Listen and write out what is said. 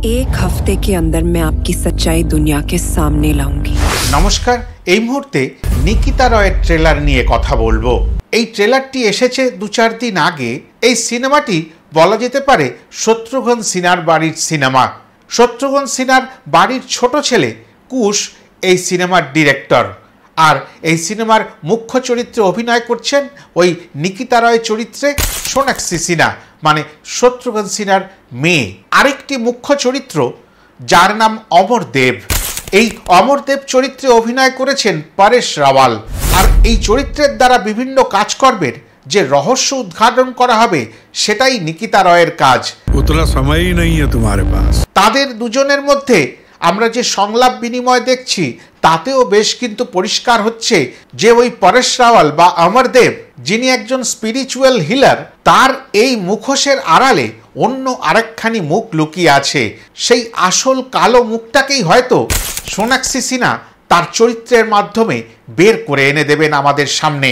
एक हफ्ते के अंदर मैं आपकी सच्चाई दुनिया के सामने लाऊंगी। নমস্কার, এই মুহূর্তে নিকিতা রয়ের ট্রেলার নিয়ে কথা বলবো। এই ট্রেলারটি এসেছে 2-4 দিন আগে। এই সিনেমাটি বলা যেতে পারে শত্রুঘ্ন সিনহার বাড়ির সিনেমা। শত্রুঘ্ন সিনহার বাড়ির ছোট ছেলে কুশ এই সিনেমার ডিরেক্টর। আর এই সিনেমার মুখ্য চরিত্রে অভিনয় করছেন ওই নিকিতা রয় চরিত্রে সোনাক্ষী সিনহা, মানে শত্রুঘ্ন সিনহার মেয়ে। আরেকটি মুখ্য চরিত্র যার নাম অমর দেব। এই অমর দেব চরিত্রে অভিনয় করেছেন পরেশ রাওয়াল। আর এই চরিত্রের দ্বারা বিভিন্ন কাজকর্মের যে রহস্য উদ্ঘাটন করা হবে সেটাই নিকিতা রয়ের কাজ। উতনা সময়ই নেই তোমার পাস। তাদের দুজনের মধ্যে আমরা যে সংলাপ বিনিময় দেখছি তাতেও বেশ কিন্তু পরিষ্কার হচ্ছে যে ওই পরেশ রাওয়াল বা অমর দেব, যিনি একজন স্পিরিচুয়াল হিলার, তার এই মুখোশের আড়ালে অন্য আরেকখানি মুখ লুকিয়ে আছে। সেই আসল কালো মুখটাকেই হয়তো সোনাক্ষী সিনহা তার চরিত্রের মাধ্যমে বের করে এনে দেবেন আমাদের সামনে।